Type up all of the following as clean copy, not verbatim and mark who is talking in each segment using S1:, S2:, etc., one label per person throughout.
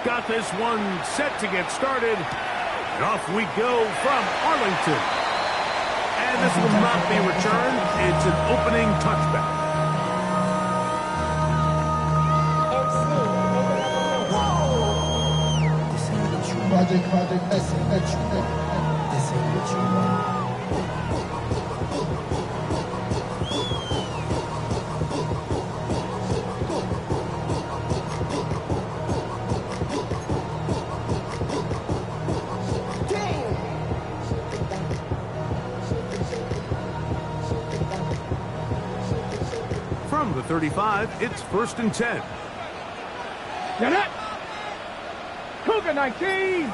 S1: got this one set to get started. And off we go from Arlington. And this will not be returned. It's an opening touchback.
S2: Project, this ain't what you want.
S1: From the 35, it's 1st and 10.
S3: Get it! Cougar 19!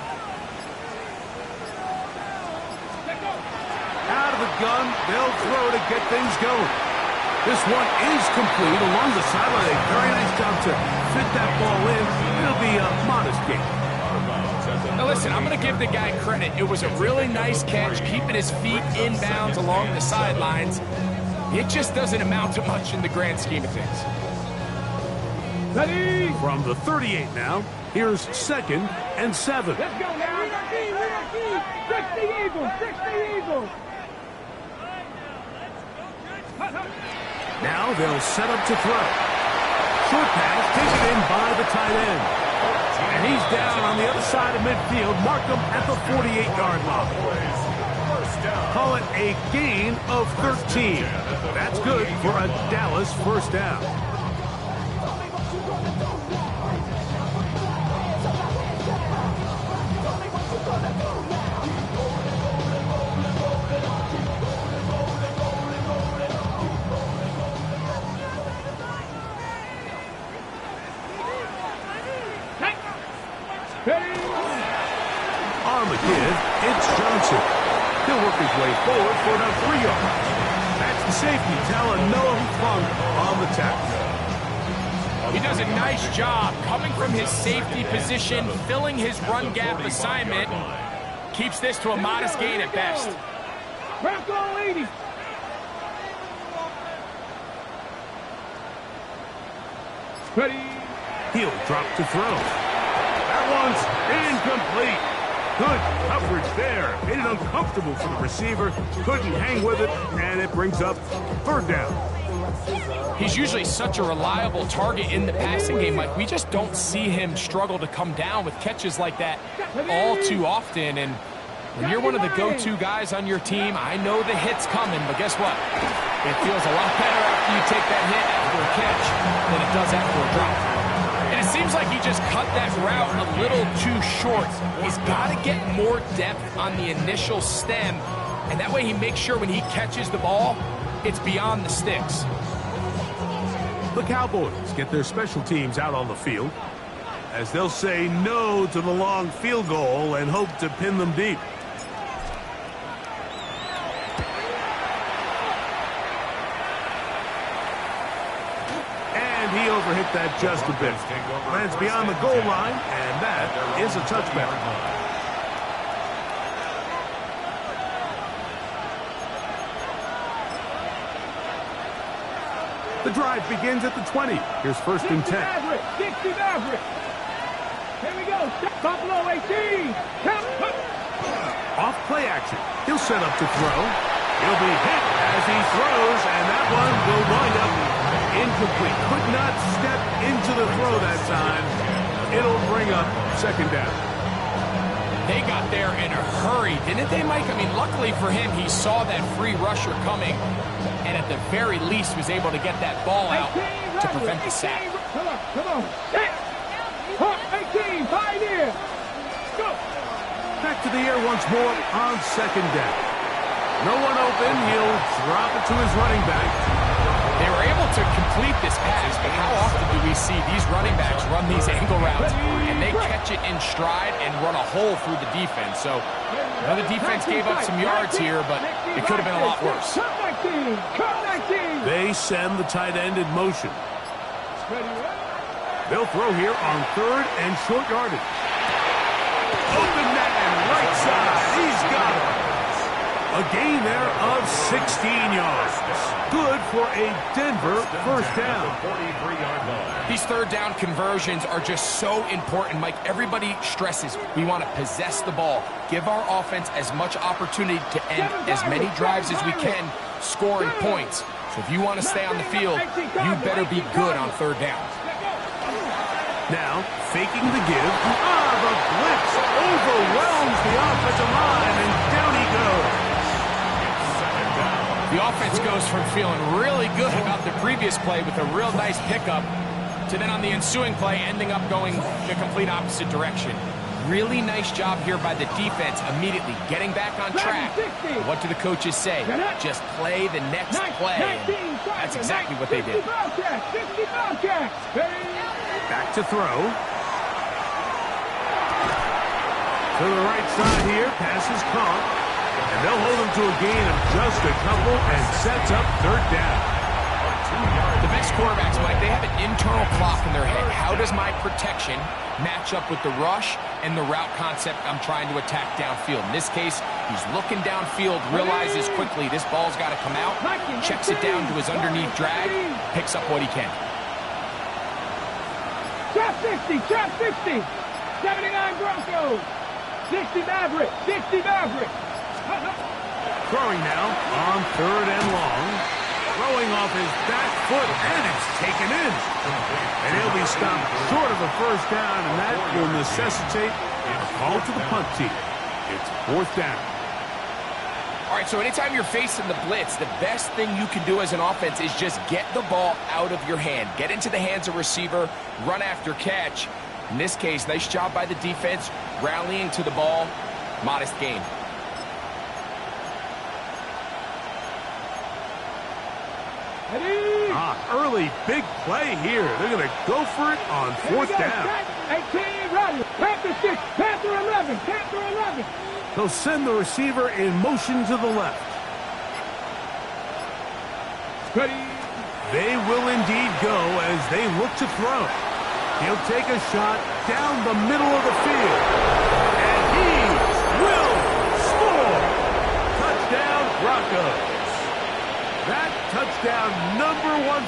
S1: Out of the gun, they'll throw to get things going. This one is complete along the sideline. A very nice job to fit that ball in. It'll be a modest gain.
S4: Now listen, I'm going to give the guy credit. It was a really nice catch, keeping his feet inbounds along the sidelines. It just doesn't amount to much in the grand scheme of things.
S3: Ready?
S1: From the 38 now, here's 2nd and 7.
S3: Let's go now. Fix the Eagles. Fix the Eagles.
S1: Now they'll set up to throw. Short pass taken in by the tight end. And he's down on the other side of midfield. Mark him at the 48-yard line. Call it a gain of 13. That's good for a Dallas first down. On the give, it's Johnson. He'll work his way forward for about 3 yards. That's the safety telling Noah Funk on the tackle.
S4: He does a nice job coming from his safety position, filling his run gap assignment. Keeps this to a modest gain at best.
S3: Ready?
S1: He'll drop to throw. That one's incomplete. Good coverage there. Made it uncomfortable for the receiver. Couldn't hang with it, and it brings up 3rd down.
S4: He's usually such a reliable target in the passing game, Mike. We just don't see him struggle to come down with catches like that all too often. And when you're one of the go-to guys on your team, I know the hit's coming, but guess what? It feels a lot better after you take that hit after a catch than it does after a drop. And it seems like he just cut that route a little too short. He's got to get more depth on the initial stem, and that way he makes sure when he catches the ball, it's beyond the sticks.
S1: The Cowboys get their special teams out on the field as they'll say no to the long field goal and hope to pin them deep. And he overhit that just a bit. Lands beyond the goal line, and that is a touchback. The drive begins at the 20. Here's 1st and 10.
S3: Dixie Maverick. Here we go. Buffalo 18.
S1: Off play action. He'll set up to throw. He'll be hit as he throws, and that one will wind up incomplete. Could not step into the throw that time. It'll bring up 2nd down.
S4: They got there in a hurry, didn't they, Mike? I mean, luckily for him, he saw that free rusher coming, and at the very least was able to get that ball out to prevent the sack.
S3: Come on. 18, pioneer. Go.
S1: Back to the air once more on 2nd down. No one open. He'll drop it to his running back.
S4: They were able to complete this pass, but how often do we see these running backs run these angle routes and they catch it in stride and run a hole through the defense? So, the defense gave up some yards here, but it could have been a lot worse.
S1: They send the tight end in motion. They'll throw here on 3rd and short yardage. Open man, right side. He's got it. A gain there of 16 yards. Good for a Denver first down.
S4: These third down conversions are just so important, Mike. Everybody stresses we want to possess the ball, give our offense as much opportunity to end as many drives as we can, scoring points. So if you want to stay on the field, you better be good on third down.
S1: Now, faking the give. The blitz overwhelms the offensive line, and down he goes.
S4: The offense goes from feeling really good about the previous play with a real nice pickup to then on the ensuing play ending up going the complete opposite direction. Really nice job here by the defense immediately getting back on track. What do the coaches say? Just play the next play. And that's exactly what they did.
S1: Back to throw. To the right side here, passes caught. And they'll hold him to a gain of just a couple and sets up third down.
S4: The best quarterbacks, Mike, they have an internal clock in their head. How does my protection match up with the rush and the route concept I'm trying to attack downfield? In this case, he's looking downfield, realizes quickly this ball's got to come out, checks it down to his underneath drag, picks up what he can.
S3: Trap 60, trap 60. 79 Broncos. 60 Maverick, 60 Maverick.
S1: Throwing now on third and long. Throwing off his back foot, and it's taken in. And he'll be stopped short of a first down, and that will necessitate a call to the punt team. It's fourth down.
S4: All right, so anytime you're facing the blitz, the best thing you can do as an offense is just get the ball out of your hand. Get into the hands of receiver, run after catch. In this case, nice job by the defense, rallying to the ball, modest gain.
S1: Early big play here. They're going to go for it on fourth down.
S3: 18, ready. Panther 6, Panther 11, Panther 11.
S1: They'll send the receiver in motion to the left.
S3: Ready.
S1: They will indeed go as they look to throw. He'll take a shot down the middle of the field. And he will score. Touchdown, Broncos. That touchdown #1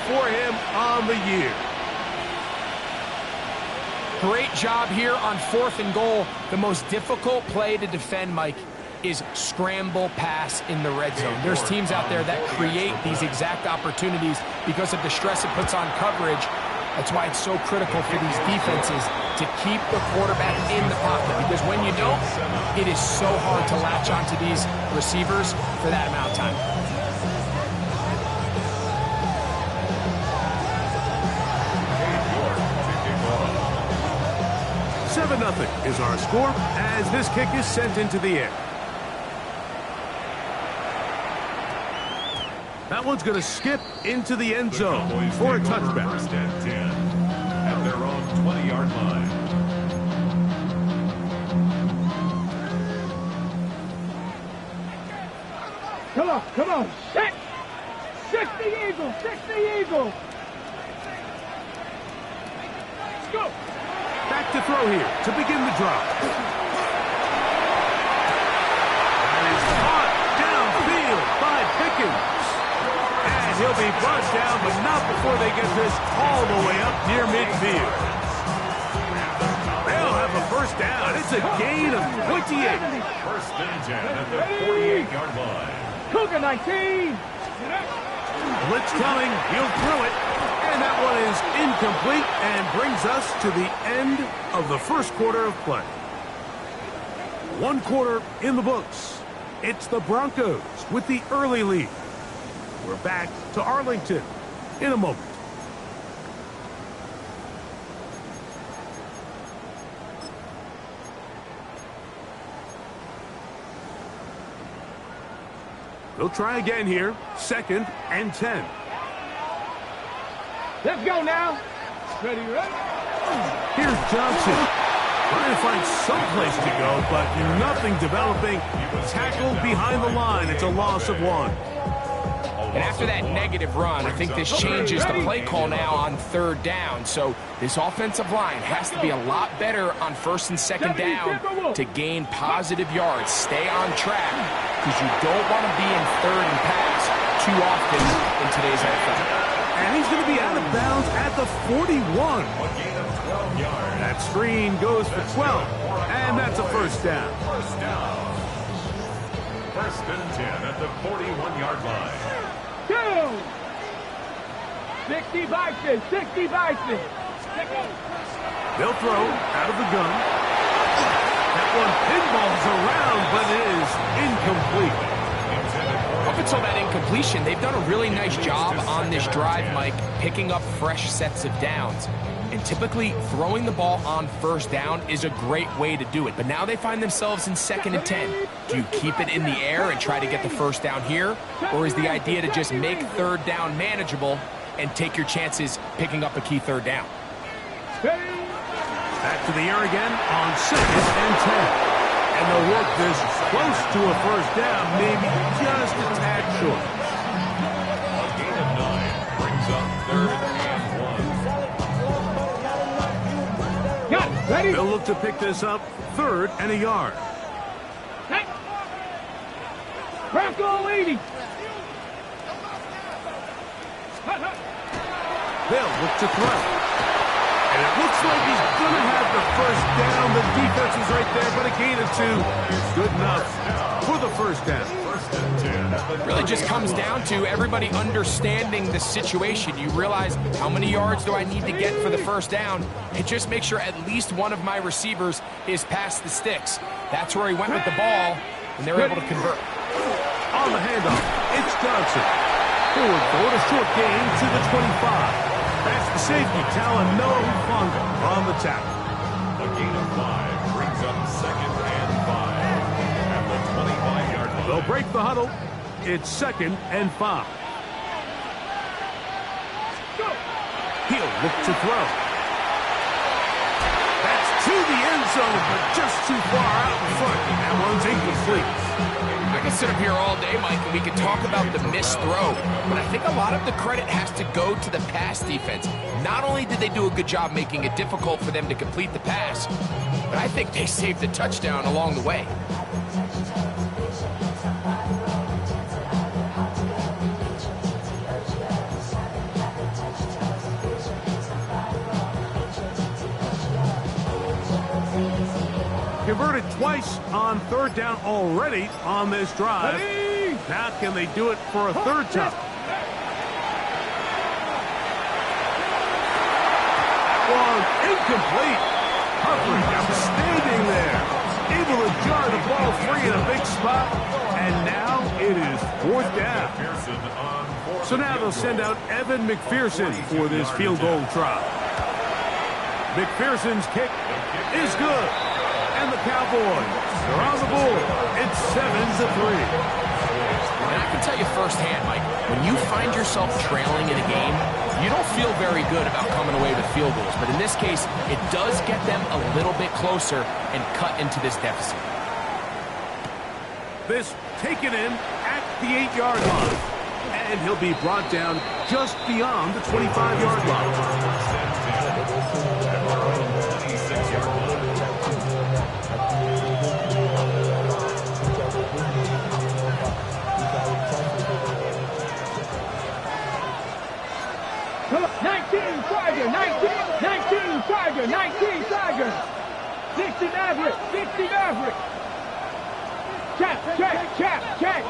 S1: for him on the year.
S4: Great job here on 4th and goal. The most difficult play to defend, Mike, is scramble pass in the red zone. There's teams out there that create these exact opportunities because of the stress it puts on coverage. That's why it's so critical for these defenses to keep the quarterback in the pocket, because when you don't, it is so hard to latch onto these receivers for that amount of time.
S1: 7-0 is our score as this kick is sent into the air. That one's going to skip into the end zone for a touchback.
S5: First and 10 at their own 20-yard line.
S3: Come on. 60 Eagles, 60 Eagles. Let's go.
S1: Back to throw here to begin the drive. That is caught downfield by Pickens. And he'll be brought down, but not before they get this all the way up near midfield. They'll have a first down. It's a gain of 28.
S5: First and 10 at the 48-yard line.
S3: Cougar 19.
S1: Blitz coming. He'll throw it. And that one is incomplete and brings us to the end of the first quarter of play. 1 quarter in the books. It's the Broncos with the early lead. We're back to Arlington in a moment. They'll try again here. 2nd and 10.
S3: Let's go now. Ready.
S1: Here's Johnson. Trying to find some place to go, but nothing developing. Tackled behind the line. It's a loss of 1.
S4: And after that negative run, I think this changes the play call now on 3rd down. So this offensive line has to be a lot better on 1st and 2nd down to gain positive yards. Stay on track. because you don't want to be in third and pass too often in today's NFL.
S1: And he's going to be out of bounds at the 41. That screen goes for 12, and that's a first down.
S5: First and 10 at the 41-yard line.
S3: 60 Bison, 60 Bison.
S1: They'll throw out of the gun. That one pinballs around, but it is incomplete.
S4: Up until that incompletion, they've done a really nice job on this drive, Mike, picking up fresh sets of downs. And typically, throwing the ball on first down is a great way to do it. But now they find themselves in 2nd and 10. Do you keep it in the air and try to get the first down here? Or is the idea to just make third down manageable and take your chances picking up a key third down?
S1: Back to the air again on 2nd and 10. And they'll work this close to a first down, maybe just a tad short.
S5: A gain of 9 brings up 3rd and 1.
S3: Got it. Ready?
S1: They'll look to pick this up 3rd and a yard.
S3: Bronco 80.
S1: They'll look to throw. And it looks like he's going to have the first down. The defense is right there, but a gain of 2 is good enough for the first down.
S5: First and 10.
S4: It really just comes down to everybody understanding the situation. You realize how many yards do I need to get for the first down, and just make sure at least one of my receivers is past the sticks. That's where he went with the ball, and they're able to convert.
S1: On the handoff, it's Johnson. Forward for a short gain to the 25. That's the safety, Talanoa Hufanga on the tackle.
S5: A gain of 5 brings up 2nd and 5 at the 25-yard line.
S1: They'll break the huddle. It's 2nd and 5. He'll look to throw. That's to the end zone, but just too far out in front. That one's incomplete.
S4: I can sit up here all day, Mike, and we can talk about the missed throw, but I think a lot of the credit has to go to the pass defense. Not only did they do a good job making it difficult for them to complete the pass, but I think they saved the touchdown along the way.
S1: Converted twice on 3rd down already on this drive. Now can they do it for a 3rd time? One incomplete. Humphrey outstanding there. Able to jar the ball free in a big spot. And now it is 4th down. So now they'll send out Evan McPherson for this field goal try. McPherson's kick is good. And the Cowboys are on the board. It's 7-3.
S4: And I can tell you firsthand, Mike, when you find yourself trailing in a game, you don't feel very good about coming away with field goals. But in this case, it does get them a little bit closer and cut into this deficit.
S1: This taken in at the 8-yard line. And he'll be brought down just beyond the 25-yard line.
S3: Tiger, 19 Tiger. 60 Maverick, 60 Maverick. Check.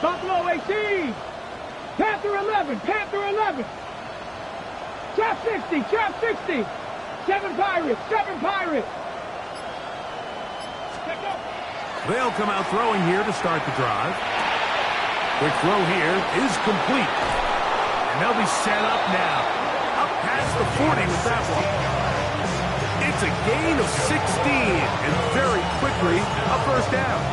S3: Buffalo 18. Panther 11, Panther 11. Chap 60, Chap 60. 7 Pirates, 7 Pirates.
S1: They'll come out throwing here to start the drive. Quick throw here is complete. And they'll be set up now. Up past the 40 with that one. It's a gain of 16, and very quickly a first down.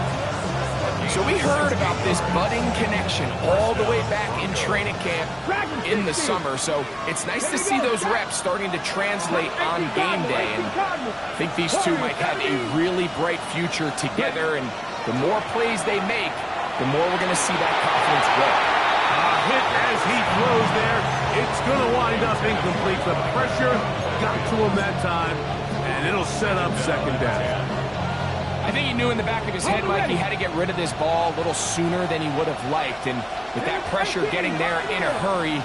S4: So we heard about this budding connection all the way back in training camp in the summer. So it's nice to see those reps starting to translate on game day. And I think these two might have a really bright future together. And the more plays they make, the more we're going to see that confidence grow.
S1: Hit as he throws there. It's going to wind up incomplete. The pressure got to him that time, and it'll set up second down.
S4: I think he knew in the back of his head, Mike, he had to get rid of this ball a little sooner than he would have liked. And with that pressure getting there in a hurry,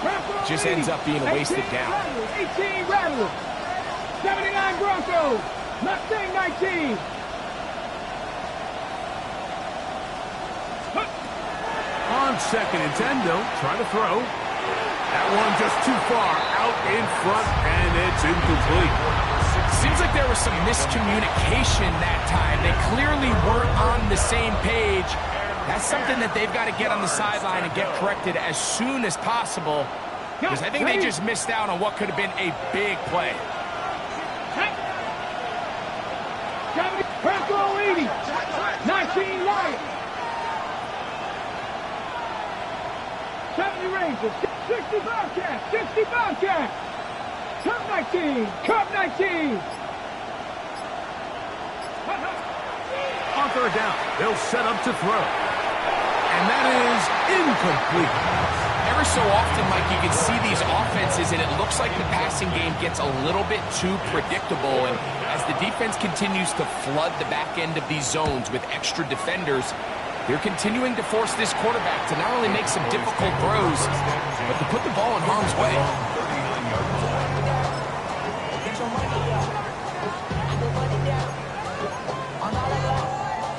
S4: just ends up being a wasted down.
S3: 18 Rattlers. 79 Broncos. Mustang 19.
S1: On 2nd and 10, they'll try to throw. That one just too far out in front, and it's incomplete.
S4: Seems like there was some miscommunication that time. They clearly weren't on the same page. That's something that they've got to get on the sideline and get corrected as soon as possible, because I think they just missed out on what could have been a big play.
S3: Bronco 80. 19 Lions. 70 Rangers. 60 Bobcats. 60 Bobcats. Cup 19. Cup 19.
S1: On 3rd down, they'll set up to throw. And that is incomplete.
S4: Ever so often, Mike, you can see these offenses, and it looks like the passing game gets a little bit too predictable. And as the defense continues to flood the back end of these zones with extra defenders, they're continuing to force this quarterback to not only make some difficult throws, but to put the ball in harm's way.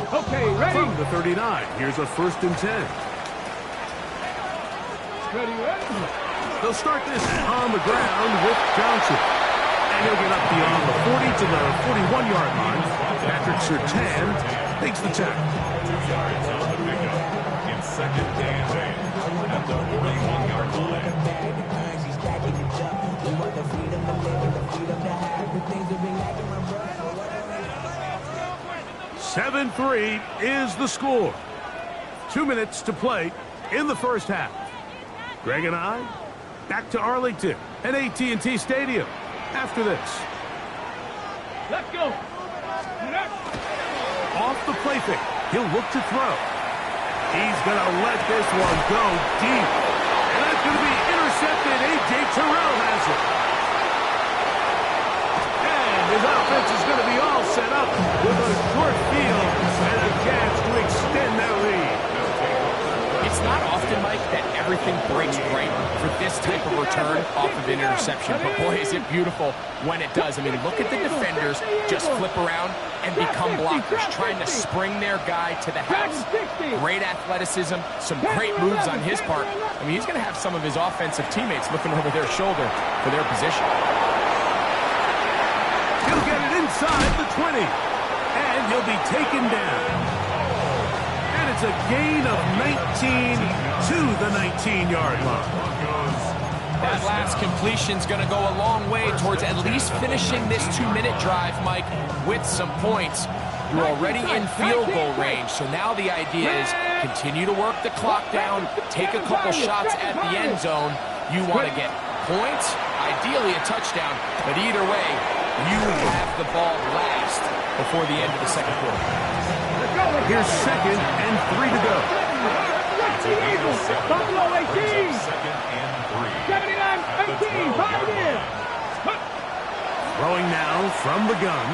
S3: Okay, ready?
S1: From the 39, here's a 1st and 10.
S3: Ready, ready?
S1: They'll start this on the ground with Johnson. And he'll get up beyond the 40 to the 41-yard line. Patrick Surtain takes the tackle.
S5: 2 yards on the pickup. In 2nd and 10 at the 41-yard line.
S1: 7-3 is the score. 2 minutes to play in the first half. Greg and I back to Arlington and AT&T Stadium after this.
S3: Let's go.
S1: Off the play fake, he'll look to throw. He's going to let this one go deep. And that's going to be intercepted. A.J. Terrell has it. And his offense is going to be all set up with a short field and a chance to extend that lead.
S4: It's not often, Mike, that everything breaks right for this type of return off of an interception. But boy, is it beautiful when it does. I mean, look at the defenders just flip around and become blockers, trying to spring their guy to the house. Great athleticism, some great moves on his part. I mean, he's going to have some of his offensive teammates looking over their shoulder for their position.
S1: He'll get it inside the 20, and he'll be taken down. And it's a gain of 19 to the 19-yard line.
S4: That last completion's going to go a long way towards at least finishing this 2-minute drive, Mike, with some points. You're already in field goal range, so now the idea is continue to work the clock down, take a couple shots at the end zone. You want to get points, ideally a touchdown, but either way, you have the ball last before the end of the second quarter.
S1: Here's 2nd and 3 to go.
S3: Buffalo 18.
S5: 2nd and 3.
S3: 79-18. 5 in.
S1: Throwing now from the gun.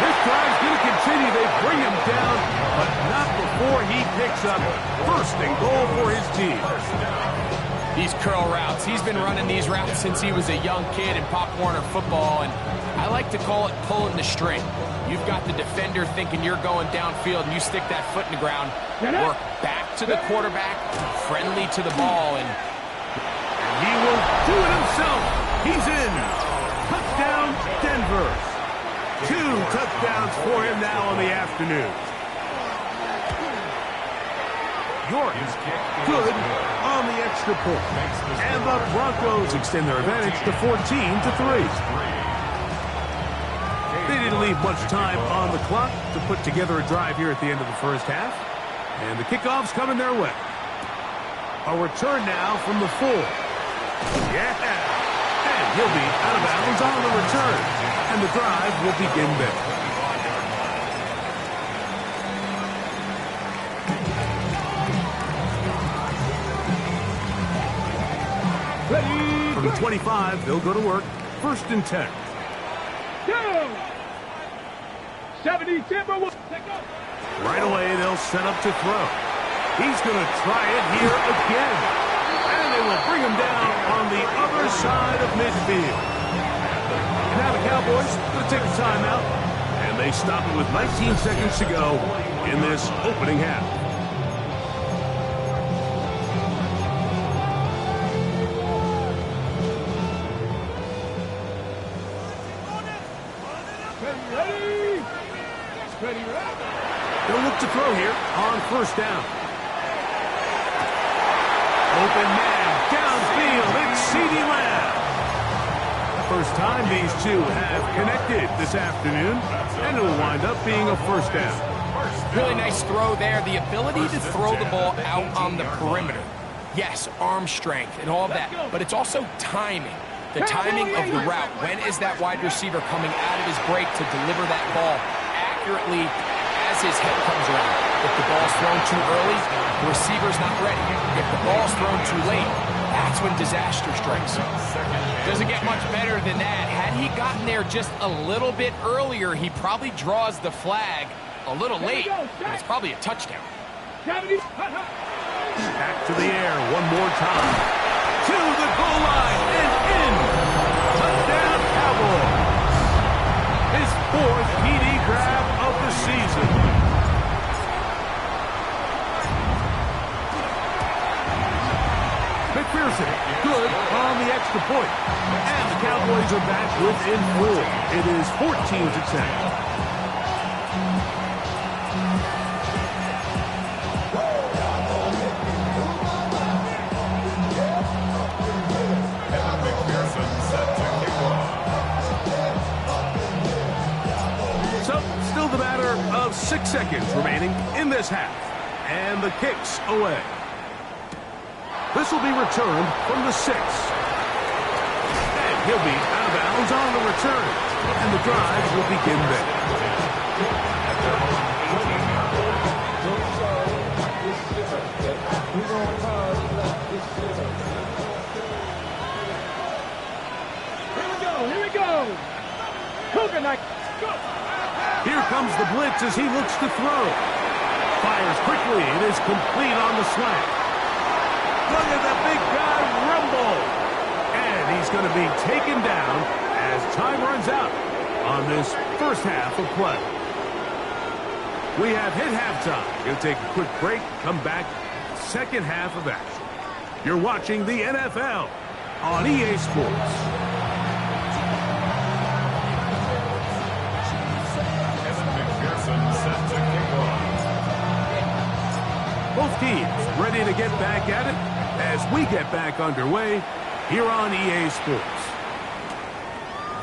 S1: This drive's going to continue. They bring him down, but not before he picks up 1st and goal for his team.
S4: These curl routes, he's been running these routes since he was a young kid in Pop Warner football, and I like to call it pulling the string. You've got the defender thinking you're going downfield, and you stick that foot in the ground, work back to the quarterback, friendly to the ball, and
S1: he will do it himself. He's in. Touchdown, Denver. 2 touchdowns for him now on the afternoon. York is good on the extra point. And the Broncos extend their advantage to 14-3. They didn't leave much time on the clock to put together a drive here at the end of the first half. And the kickoff's coming their way. A return now from the 4. Yeah. And he'll be out of bounds on the return. And the drive will begin there. From the 25, they'll go to work. 1st and 10.
S3: 70 Timberwolves.
S1: Right away, they'll set up to throw. He's going to try it here again. And they will bring him down on the other side of midfield. Now the Cowboys going to take a timeout. And they stop it with 19 seconds to go in this opening half. They'll look to throw here on first down. Open man, downfield, it's CeeDee Lamb. First time these two have connected this afternoon, and it'll wind up being a first down.
S4: Really nice throw there. The ability to throw the ball out on the perimeter. Yes, arm strength and all of that, but it's also timing. The timing of the route. When is that wide receiver coming out of his break to deliver that ball accurately as his head comes around? If the ball's thrown too early, the receiver's not ready. If the ball's thrown too late, that's when disaster strikes. Doesn't get much better than that. Had he gotten there just a little bit earlier, he probably draws the flag a little late, and it's probably a touchdown.
S1: Back to the air one more time. To the goal line and in. Touchdown Cowboys. His fourth TD grab of the season. McPherson, good on the extra point. And the Cowboys are back within 4. It is 14-10. So, still the matter of 6 seconds remaining in this half. And the kick's away. This will be returned from the 6. And he'll be out of bounds on the return. And the drive will begin there.
S3: Here we go. Coconut. Go.
S1: Here comes the blitz as he looks to throw. Fires quickly. It is complete on the slant. Look at the big guy rumble. And he's going to be taken down as time runs out on this first half of play. We have hit halftime. We'll take a quick break, come back, second half of action. You're watching the NFL on EA Sports. Both teams ready to get back at it as we get back underway here on EA Sports.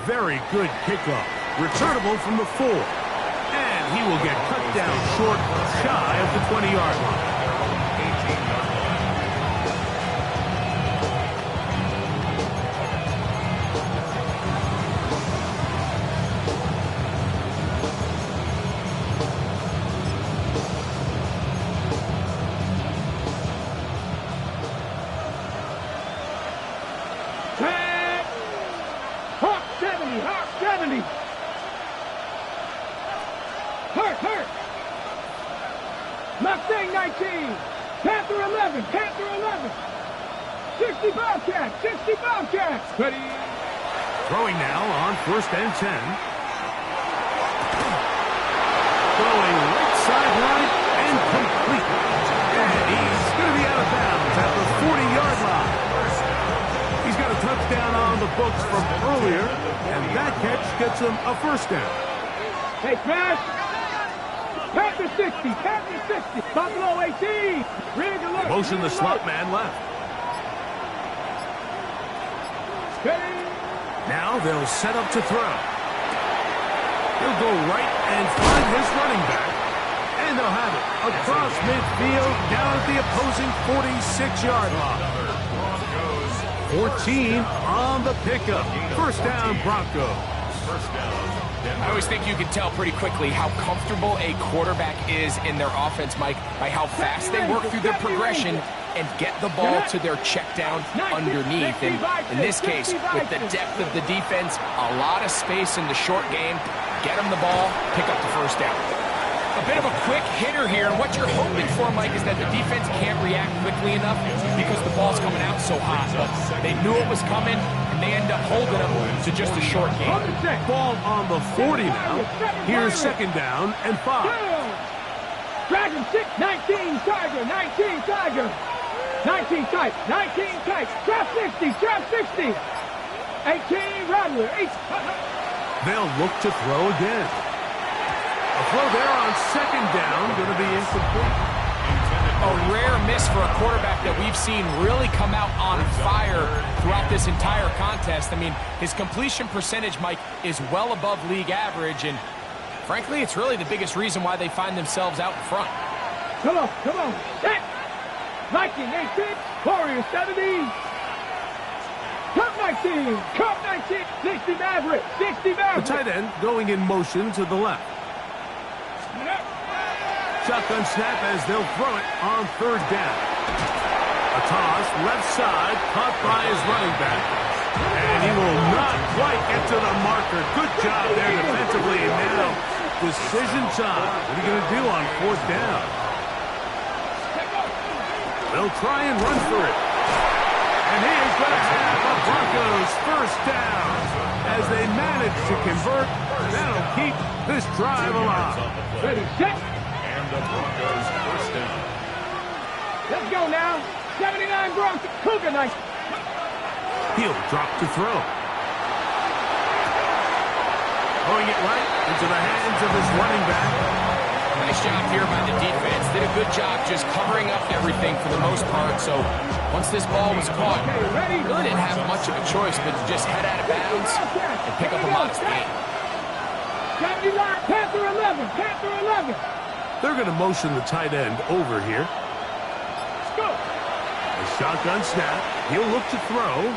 S1: Very good kickoff. Returnable from the 4. And he will get cut down short, shy of the 20-yard line.
S3: Mustang 19, Panther 11, Panther 11, 60 Bobcats, 60 Bobcats. Ready.
S1: Throwing now on first and 10. Throwing right sideline and complete. And he's going to be out of bounds at the 40-yard line. He's got a touchdown on the books from earlier, and that catch gets him a first down.
S3: Hey, Smash. Panther 60, Panther 60, Buffalo 18. Rig alert.
S1: Motion the slot man left.
S3: Steady.
S1: Now they'll set up to throw. He'll go right and find his running back. And they'll have it across midfield down at the opposing 46-yard line. 14 on the pickup. First down, Broncos. First down.
S4: I always think you can tell pretty quickly how comfortable a quarterback is in their offense, Mike, by how fast they work through their progression and get the ball to their check down underneath. And in this case, with the depth of the defense, a lot of space in the short game, get them the ball, pick up the first down. A bit of a quick hitter here, and what you're hoping for, Mike, is that the defense can't react quickly enough because the ball's coming out so hot. But they knew it was coming, and they end up holding them to just a short game.
S1: Ball on the 40 now. Here's second down and 5.
S3: Dragon 6, 19, Tiger, 19, Tiger. 19 tight, 19 tight. Trap 60, trap 60. 18, Rattler, 8.
S1: They'll look to throw again. A throw there on second down, going to be incomplete.
S4: A rare miss for a quarterback that we've seen really come out on fire throughout this entire contest. I mean, his completion percentage, Mike, is well above league average, and frankly, it's really the biggest reason why they find themselves out in front.
S3: Come on, come on. Set. Viking 18, Warrior 70. Cup 19, Cup 19, 60 Maverick, 60 Maverick.
S1: The tight end going in motion to the left. Shotgun snap as they'll throw it on third down. A toss, left side, caught by his running back. And he will not quite get to the marker. Good job there defensively. And now, decision time. What are you going to do on fourth down? They'll try and run for it. And he is going to have the Broncos first down. As they manage to convert, that'll keep this drive alive.
S3: Ready, set.
S5: And the Broncos first down.
S3: Let's go now. 79 Broncos, Cougar night.
S1: He'll drop to throw. Throwing it right into the hands of his running back.
S4: Nice job here by the defense. Did a good job just covering up everything for the most part. So once this ball was caught, really didn't have much of a choice but to just head out of bounds and pick up a modest gain.
S3: 79, Panther 11, Panther 11.
S1: They're going to motion the tight end over here.
S3: Let's go.
S1: A shotgun snap. He'll look to throw.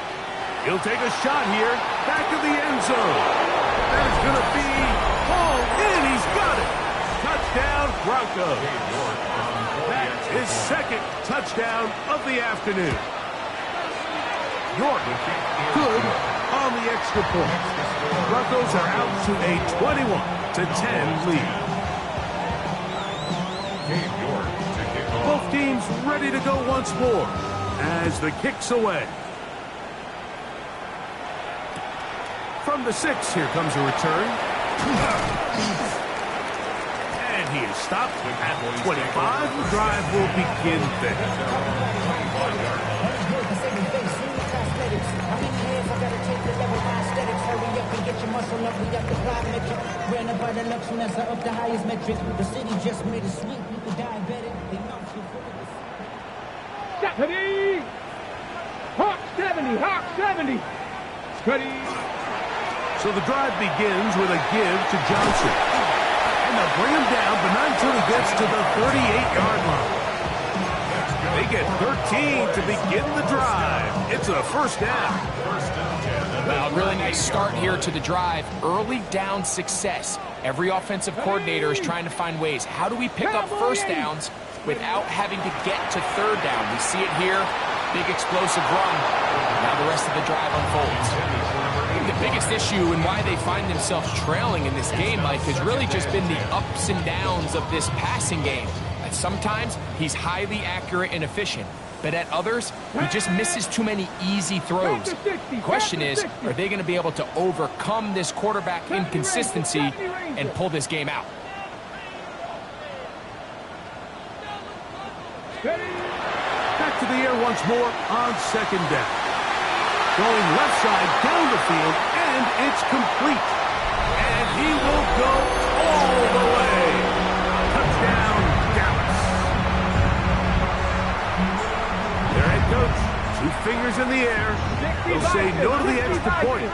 S1: He'll take a shot here. Back of the end zone. That is going to be hauled in. He's got it. Touchdown, Broncos. That's his second touchdown of the afternoon. York good on the extra point. Broncos are out to a 21-10 lead. Both teams ready to go once more as the kick's away. From the 6, here comes a return. And he is stopped at the 25. The drive will begin there.
S3: Stephanie! Hawk 70, Hawk 70. Steady.
S1: So the drive begins with a give to Johnson. And they'll bring him down, but not until he gets to the 38-yard line. They get 13 to begin the drive. It's a first down.
S4: Well, really nice start here to the drive. Early down success. Every offensive coordinator is trying to find ways. How do we pick up first downs without having to get to third down? We see it here. Big explosive run. Now the rest of the drive unfolds. I think the biggest issue and why they find themselves trailing in this game, Mike, has really just been the ups and downs of this passing game. At sometimes, he's highly accurate and efficient. But at others, he just misses too many easy throws. The question is, are they going to be able to overcome this quarterback inconsistency and pull this game out?
S1: Back to the air once more on second down. Going left side down the field, and it's complete. And he will go all the way. Touchdown, Dallas. Their head coach, 2 fingers in the air. He'll say no to the extra point.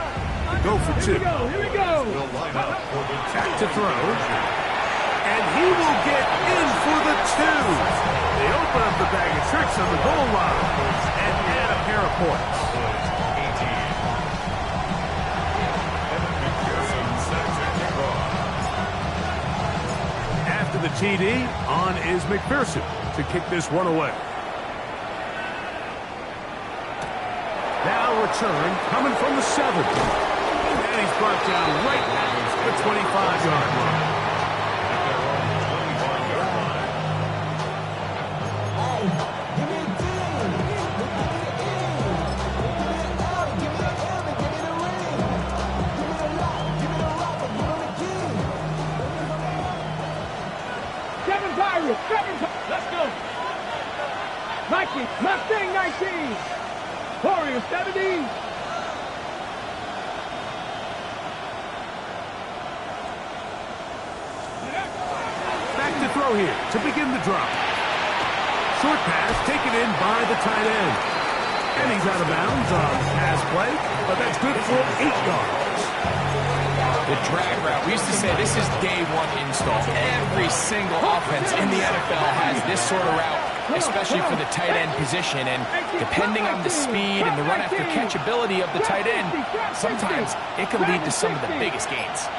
S1: Go for 2.
S3: Here we go.
S1: Back to throw. And he will get in for the 2. They open up the bag of tricks on the goal line and add a pair of points. After the TD, on is McPherson to kick this one away. return coming from the 7. And he's brought down right at the 25-yard line.
S3: Let's go. Nike, Mustang 19. Warrior 70.
S1: Back to throw here to begin the drop. Short pass taken in by the tight end. And he's out of bounds on pass play, but that's good for 8 yards.
S4: The drag route. We used to say this is day one install. Every single offense in the NFL has this sort of route, especially for the tight end position. And depending on the speed and the run after catch ability of the tight end, sometimes it can lead to some of the biggest gains.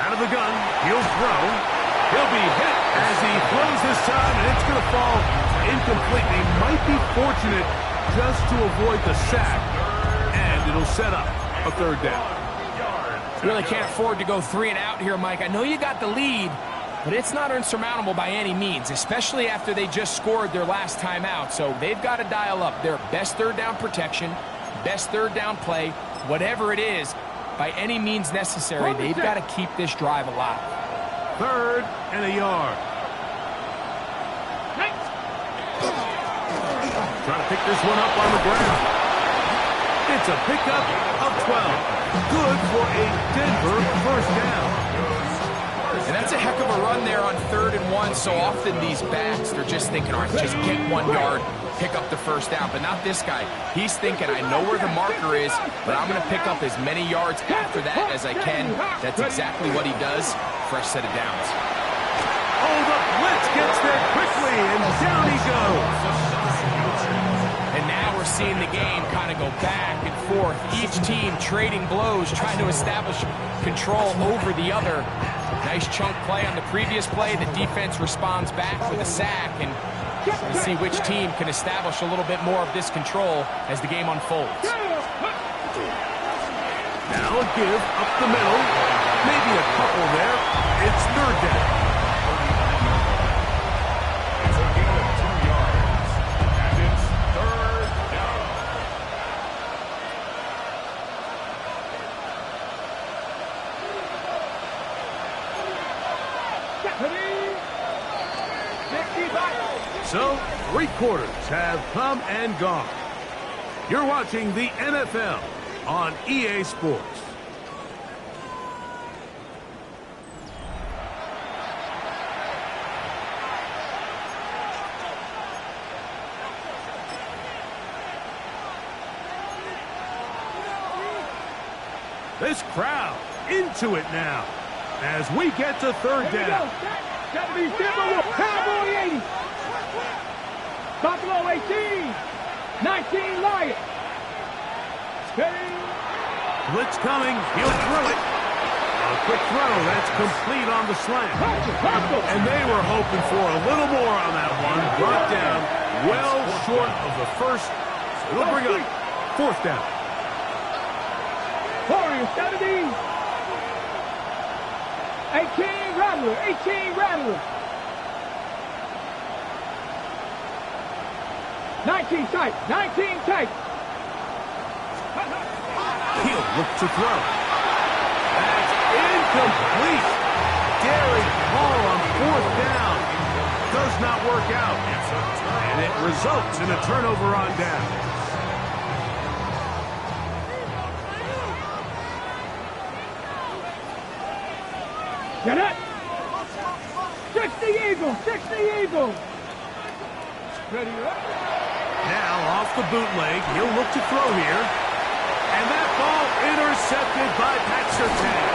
S1: Out of the gun, he'll throw. He'll be hit as he throws this time, and it's going to fall incomplete. He might be fortunate just to avoid the sack. It'll set up a 3rd down.
S4: Really can't afford to go 3 and out here, Mike. I know you got the lead, but it's not insurmountable by any means, especially after they just scored their last time out. So they've got to dial up their best 3rd down protection, best 3rd down play, whatever it is, by any means necessary. They've got to keep this drive alive.
S1: 3rd and a yard. Trying to pick this one up on the ground. It's a pickup of 12. Good for a Denver 1st down.
S4: And that's a heck of a run there on 3rd and 1. So often these backs, they're just thinking, all right, just get 1 yard, pick up the 1st down. But not this guy. He's thinking, I know where the marker is, but I'm going to pick up as many yards after that as I can. That's exactly what he does. Fresh set of downs.
S1: Oh, the blitz gets there quickly, and down he goes.
S4: And now we're seeing the game kind of go back and forth. Each team trading blows, trying to establish control over the other. Nice chunk play on the previous play. The defense responds back with a sack. And let's see which team can establish a little bit more of this control as the game unfolds.
S1: Now a give up the middle. Maybe a couple there. It's 3rd down. So, 3 quarters have come and gone. You're watching the NFL on EA Sports. This crowd into it now as we get to 3rd down.
S3: Cowboy 80. Buffalo 18. 19 Lions.
S1: Blitz coming. He'll throw it. A quick throw. That's complete on the slant. And they were hoping for a little more on that one. Brought down well short of the first. It'll bring up 4th down.
S3: Warrior 70. 18 Rattler. 18 Rattler. 19 tight. 19 tight.
S1: He'll look to throw. That's incomplete. Derek Hall on 4th down. Does not work out. And it results in a turnover on down.
S3: Get it. 60 Eagles. 60 Eagles. Ready up.
S1: Now off the bootleg. He'll look to throw here. And that ball intercepted by Pat Surtain.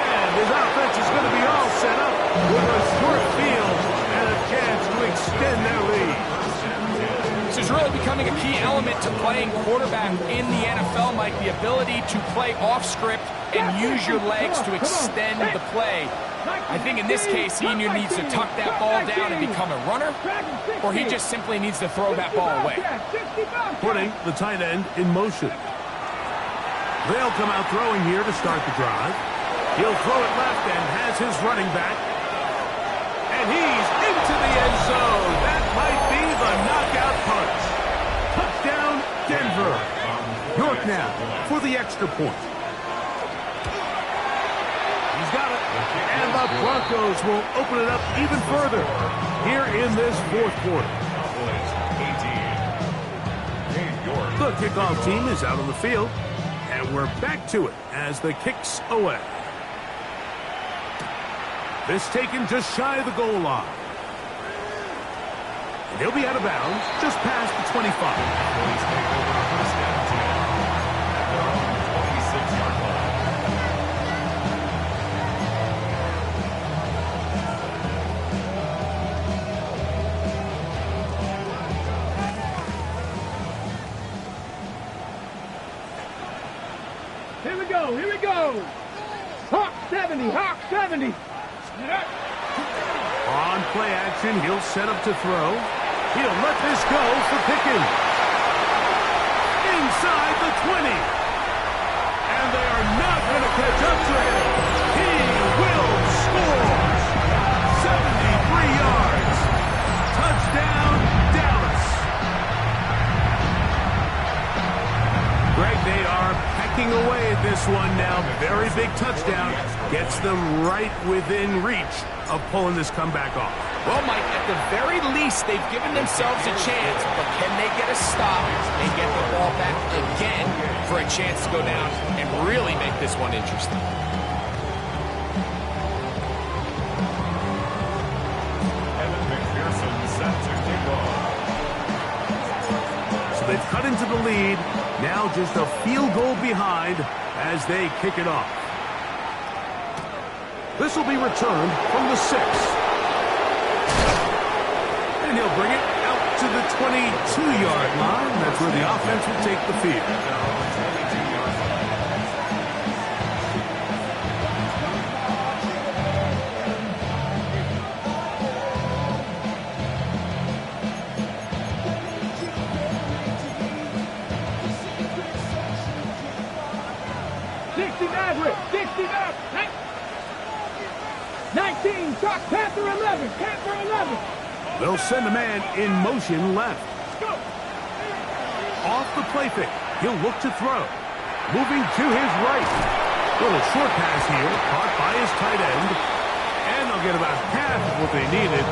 S1: And his offense is going to be all set up with a short field and a chance to extend their lead.
S4: This is really becoming a key element to playing quarterback in the NFL, Mike, the ability to play off script and use your legs to extend the play. I think in this case, he either needs to tuck that ball down and become a runner, or he just simply needs to throw that ball away.
S1: Putting the tight end in motion. They'll come out throwing here to start the drive. He'll throw it left and has his running back. And he's into the end zone. That might be the knockout punch. Touchdown, Denver. York now for the extra point. He's got it. And the Broncos will open it up even further here in this fourth quarter. The kickoff team is out on the field. And we're back to it as the kick's away. This taken just shy of the goal line. And he'll be out of bounds just past the 25.
S3: Here we go. Hawk 70, Hawk 70.
S1: On play action, he'll set up to throw. He'll let this go for Pickens. Inside the 20. And they are not going to catch up to him. He will score. 73 yards. Touchdown, Dallas. Greg, they are packing away at this one now. Very big touchdown. Gets them right within reach of pulling this comeback off.
S4: Well, Mike, at the very least, they've given themselves a chance, but can they get a stop and get the ball back again for a chance to go down and really make this one interesting?
S1: So they've cut into the lead. Now just a field goal behind as they kick it off. This will be returned from the 6. And he'll bring it out to the 22-yard line. That's where the offense will take the field.
S3: 19, Chuck, Panther 11, Panther 11.
S1: They'll send a man in motion left. Off the play fake. He'll look to throw. Moving to his right. Little short pass here, caught by his tight end. And they'll get about half of what they needed.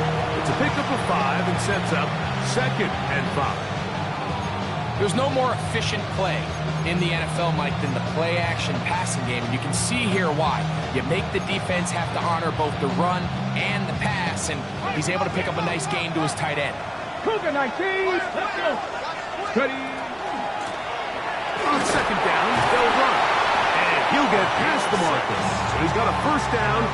S1: It's a pickup of 5 and sets up 2nd and 5.
S4: There's no more efficient play in the NFL, Mike, than the play-action passing game. And you can see here why. You make the defense have to honor both the run and the pass, and he's able to pick up a nice gain to his tight end.
S3: Cougar 19, let's go. Ready.
S1: On 2nd down, they'll run. And he'll get past the marker. So he's got a 1st down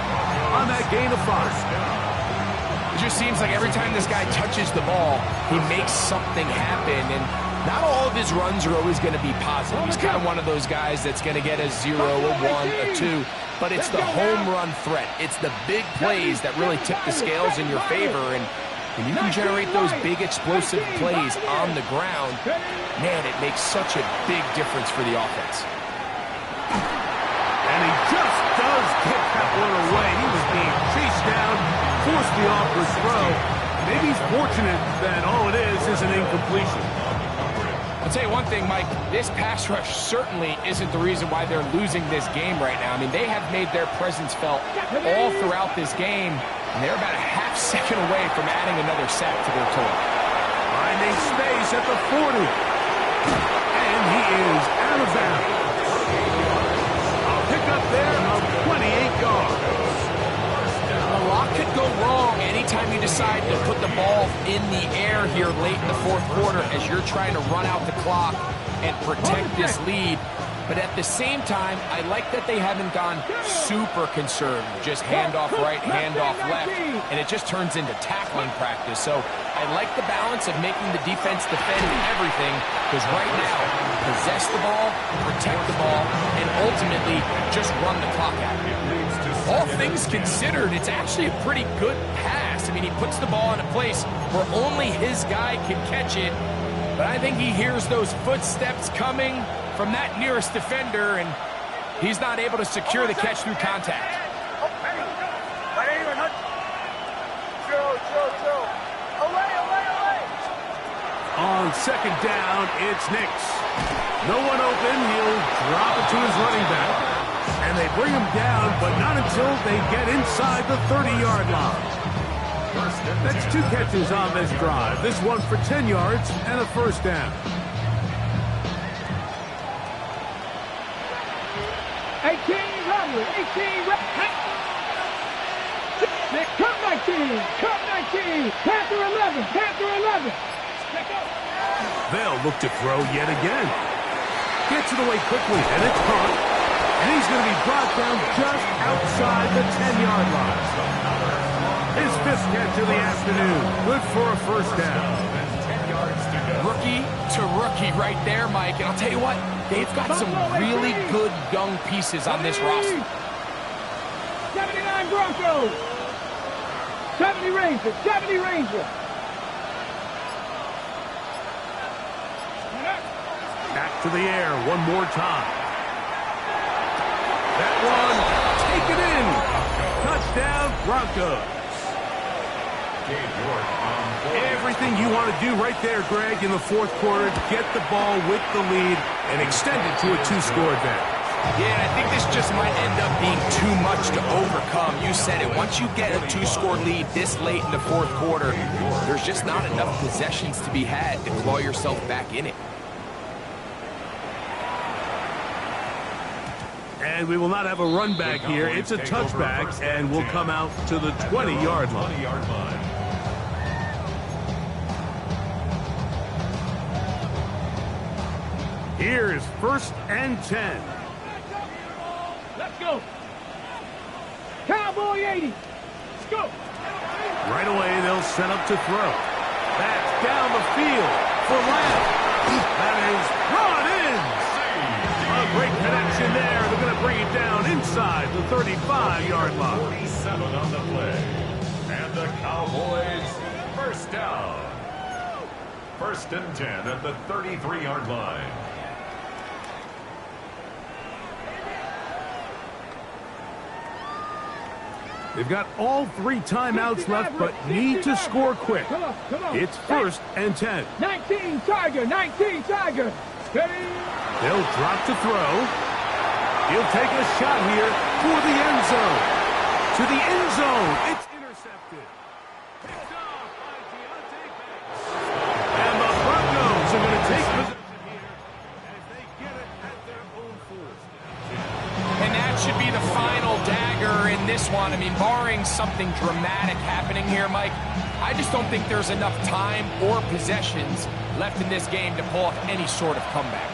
S1: on that gain of 5.
S4: It just seems like every time this guy touches the ball, he makes something happen, and not all of his runs are always going to be positive. He's kind of one of those guys that's going to get a 0, a 1, a 2, but it's the home run threat. It's the big plays that really tip the scales in your favor, and when you can generate those big explosive plays on the ground, man, it makes such a big difference for the offense.
S1: And he just does get that one away. He was being chased down, forced the awkward throw. Maybe he's fortunate that all it is an incompletion.
S4: I'll tell you one thing, Mike, this pass rush certainly isn't the reason why they're losing this game right now. I mean, they have made their presence felt all throughout this game, and they're about a half second away from adding another sack to their total.
S1: Finding space at the 40. And he is out of bounds. A pickup there of 28 yards.
S4: A lot could go wrong anytime you decide to put the ball in the air here late in the 4th quarter as you're trying to run out the clock and protect this lead. But at the same time, I like that they haven't gone super conservative. Just handoff right, handoff left, and it just turns into tackling practice. So I like the balance of making the defense defend everything, because right now, possess the ball, protect the ball, and ultimately just run the clock out. All things considered, it's actually a pretty good pass. I mean, he puts the ball in a place where only his guy can catch it, but I think he hears those footsteps coming from that nearest defender, and he's not able to secure the catch through contact.
S1: On second down, it's Nix. No one open. He'll drop it to his running back. And they bring him down, but not until they get inside the 30-yard line. That's 2 catches on this drive. This one for 10 yards and a first down.
S3: 18 Rodley, 18 Cut 19, cut 19, Panther 11, Panther 11.
S1: They'll look to throw yet again. Gets it away quickly, and it's caught. And he's going to be brought down just outside the 10-yard line. His 5th catch of the afternoon. Good for a first down.
S4: Rookie to rookie right there, Mike. And I'll tell you what, they've got some really good young pieces on this roster.
S3: 79 Broncos. 70 Rangers. 70 Rangers.
S1: Back to the air one more time. That one, taken in. Touchdown, Broncos. Everything you want to do right there, Greg, in the fourth quarter, get the ball with the lead and extend it to a 2-score advantage.
S4: Yeah, I think this just might end up being too much to overcome. You said it. Once you get a 2-score lead this late in the fourth quarter, there's just not enough possessions to be had to claw yourself back in it.
S1: And we will not have a run back here. It's a touchback, and we'll come out to the 20-yard line. Here is 1st and 10.
S3: Let's go. Cowboy 80. Let's go.
S1: Right away, they'll set up to throw. That's down the field for Lamb. That is brought in. A great connection there. They're going to bring it down inside the 35-yard line.
S5: 47 on the play. And the Cowboys first down. 1st and 10 at the 33-yard line.
S1: They've got all 3 timeouts left, but need to score quick. It's 1st and 10.
S3: 19 Tiger, 19 Tiger.
S1: They'll drop to throw. He'll take a shot here for the end zone. To the end zone. It's intercepted. Picked off by Deontay Banks. And the Broncos are going to take possession here as they get it at their own 4.
S4: And that should be the final dagger in this one. I mean, barring something dramatic happening here, Mike, I just don't think there's enough time or possessions left in this game to pull off any sort of comeback.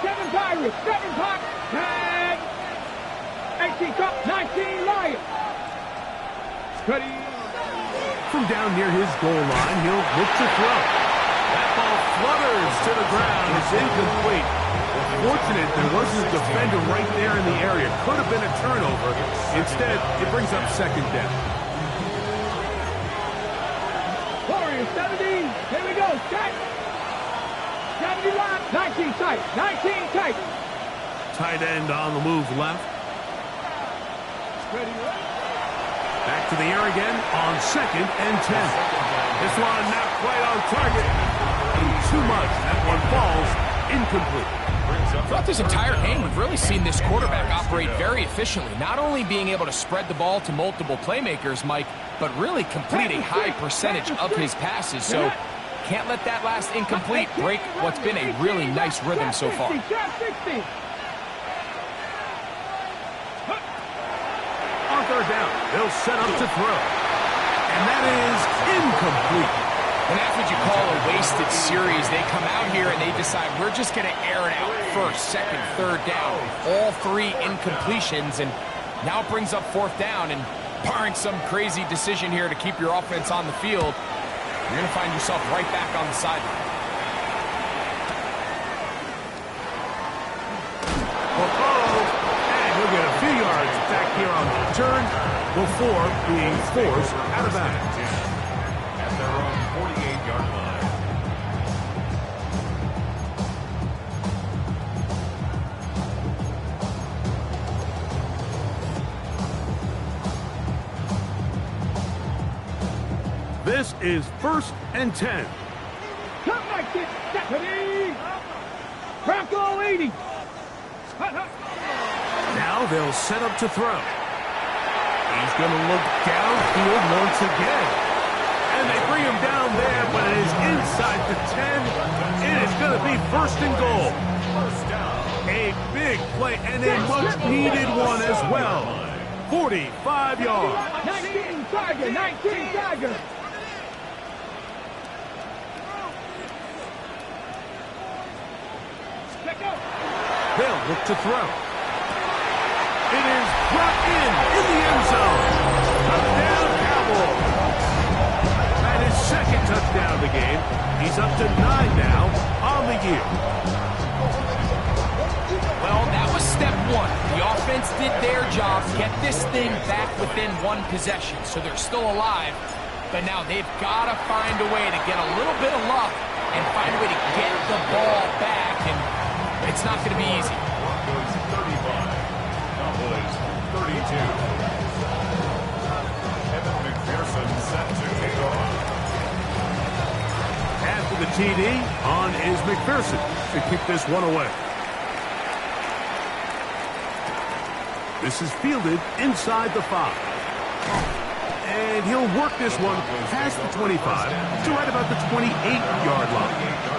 S3: 7 Pirates, 7 Pop, tag. 18 Cup, 19 Lions. Ready.
S1: From down near his goal line, he'll look to throw. That ball flutters to the ground. It's incomplete. Fortunate there wasn't a defender right there in the area. Could have been a turnover. Instead, it brings up 2nd down.
S3: Warriors, 70. Here we go. Check. 70 line. 19 tight. 19 tight.
S1: Tight end on the move left.
S3: Ready.
S1: Back to the air again on 2nd and 10. This one not quite on target. Too much. That one falls incomplete.
S4: Throughout this entire game, we've really seen this quarterback operate very efficiently, not only being able to spread the ball to multiple playmakers, Mike, but really complete a high percentage of his passes. So can't let that last incomplete break what's been a really nice rhythm so far.
S1: On 3rd down, they'll set up to throw. And that is incomplete.
S4: And that's what you call a wasted series. They come out here and they decide we're just going to air it out first, second, third down. All three incompletions, and now it brings up fourth down. And barring some crazy decision here to keep your offense on the field, you're going to find yourself right back on the sideline.
S1: And he'll get a few yards back here on the return before being forced out of bounds.
S5: At their own 48-yard line.
S1: This is 1st and 10.
S3: Come back, kid. Stephanie. Bronco 80.
S1: Now they'll set up to throw. He's going to look downfield once again. And they bring him down there, but it is inside the 10. It is going to be 1st and goal. A big play and a much-needed one as well. 45 yards.
S3: 19 Tiger, 19 Tiger.
S1: They'll look to throw. It is brought in the end zone. Touchdown, Cowboys. And his second touchdown of the game. He's up to 9 now on the year.
S4: Well, that was step one. The offense did their job, get this thing back within one possession, so they're still alive. But now they've got to find a way to get a little bit of luck and find a way to get the ball back, and it's not going to be easy.
S5: Broncos 35, Cowboys 32. Kevin McPherson set to kick off.
S1: After the TD, on is McPherson to kick this one away. This is fielded inside the 5. And he'll work this one past the 25 to right about the 28-yard line.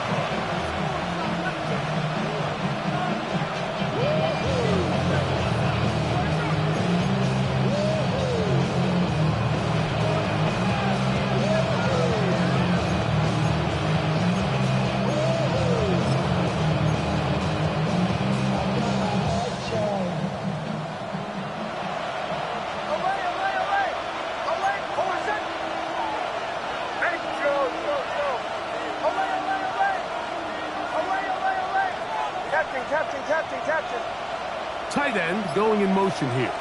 S1: Tight end going in motion here.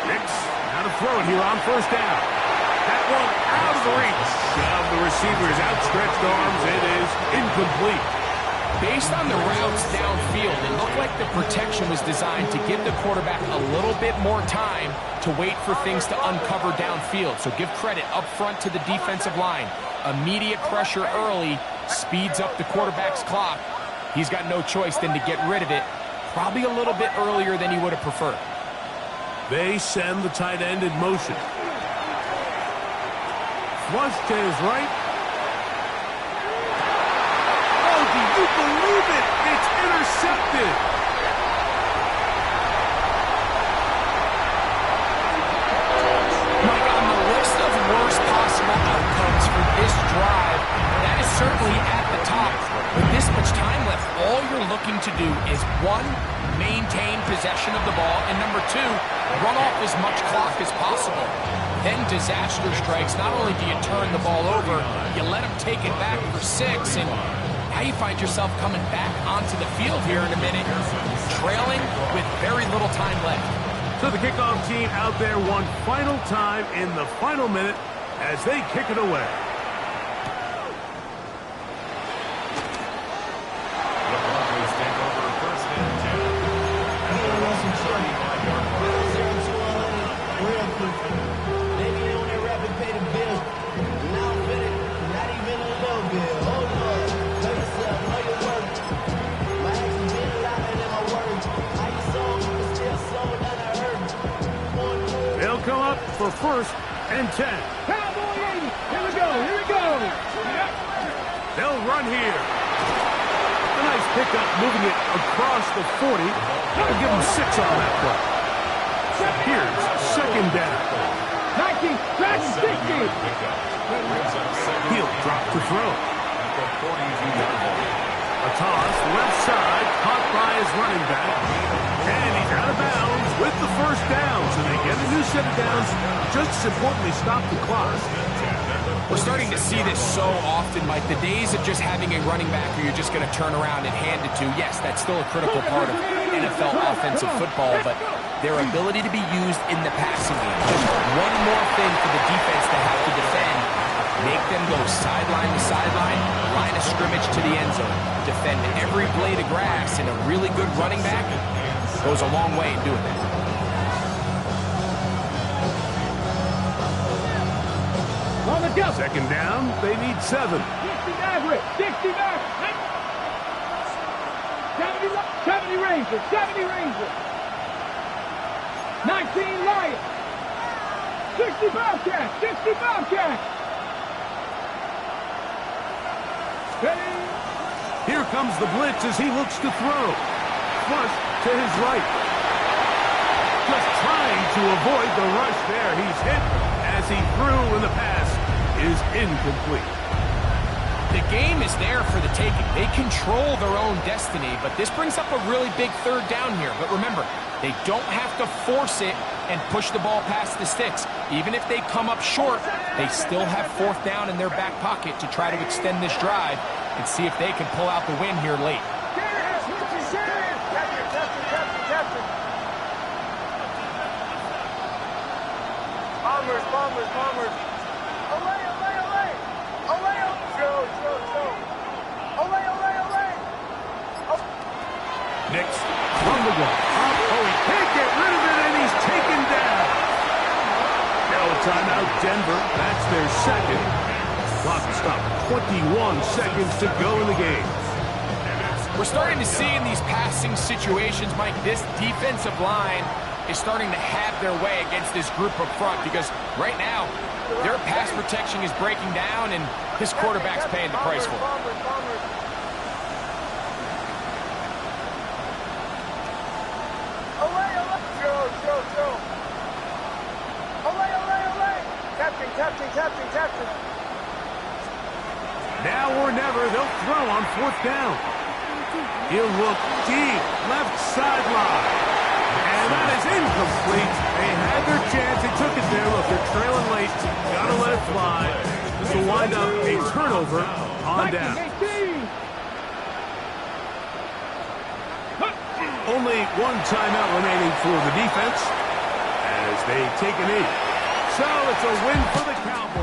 S1: Nix, now to throw it here on 1st down. That one out of the reach of the receiver's outstretched arms. It is incomplete.
S4: Based on the routes downfield, it looked like the protection was designed to give the quarterback a little bit more time to wait for things to uncover downfield. So give credit up front to the defensive line. Immediate pressure early speeds up the quarterback's clock. He's got no choice than to get rid of it, probably a little bit earlier than he would have preferred.
S1: They send the tight end in motion. Flush to his right. Oh, do you believe it? It's intercepted.
S4: Mike, on the list of worst possible outcomes for this drive, that is certainly at the top. With this much time left, all you're looking to do is, 1, maintain possession of the ball, and number 2, run off as much clock as possible. Then disaster strikes. Not only do you turn the ball over, you let them take it back for 6, and now you find yourself coming back onto the field here in a minute, trailing with very little time left.
S1: So the kickoff team out there one final time in the final minute as they kick it away.
S5: The Broncos take over 1st and 10. At their own 35-yard line.
S2: Maybe they only rapid pay the bills. Now I'm finished, not even a little bit. Hold on, know yourself, know your worth. My actions been louder than my words. How you sold, you can still slow down the hurt.
S1: They'll come up for 1st and 10.
S3: Cowboy 80. Here we go. Here we go.
S1: They'll run here. A nice pickup moving it across the 40. That'll give them 6 on that play. Here's 2nd down.
S3: 19, Dragon 60.
S1: He'll drop to throw. A toss, left side, caught by his running back. And he's out of bounds with the first down. So they get a new set of downs. Just as importantly, stop the clock.
S4: We're starting to see this so often, Mike. The days of just having a running back who you're just going to turn around and hand it to, yes, that's still a critical part of NFL offensive football, but their ability to be used in the passing game. Just one more thing for the defense to have to defend. Make them go sideline to sideline, line of scrimmage to the end zone. Defend every blade of grass, and a really good running back goes a long way in doing that.
S3: On the double.
S1: Second down, they need 7.
S3: 60 Maverick, 60 Maverick. 70 Rangers, 70 Rangers. 19 Lions. 60 Bobcats, 60 Bobcats.
S1: Here comes the blitz as he looks to throw. Flush to his right. Just trying to avoid the rush there. He's hit as he threw, and the pass is incomplete.
S4: The game is there for the taking. They control their own destiny, but this brings up a really big third down here. But remember, they don't have to force it and push the ball past the sticks. Even if they come up short, they still have fourth down in their back pocket to try to extend this drive and see if they can pull out the win here late.
S3: Bombers.
S1: Nix from the gun. Oh, he can't get rid of it, and he's taken down. Now a timeout, Denver. That's their second. Clock stopped. 21 seconds to go in the game.
S4: We're starting to see in these passing situations, Mike, this defensive line is starting to have their way against this group up front because right now their pass protection is breaking down and this quarterback's paying the price for it.
S3: Captain.
S1: Now or never, they'll throw on fourth down. He'll look deep, left sideline. And that is incomplete. They had their chance. They took it there. Look, they're trailing late. Got to let it fly. This will wind up a turnover on down. Only one timeout remaining for the defense as they take a knee. So it's a win for the Cowboys.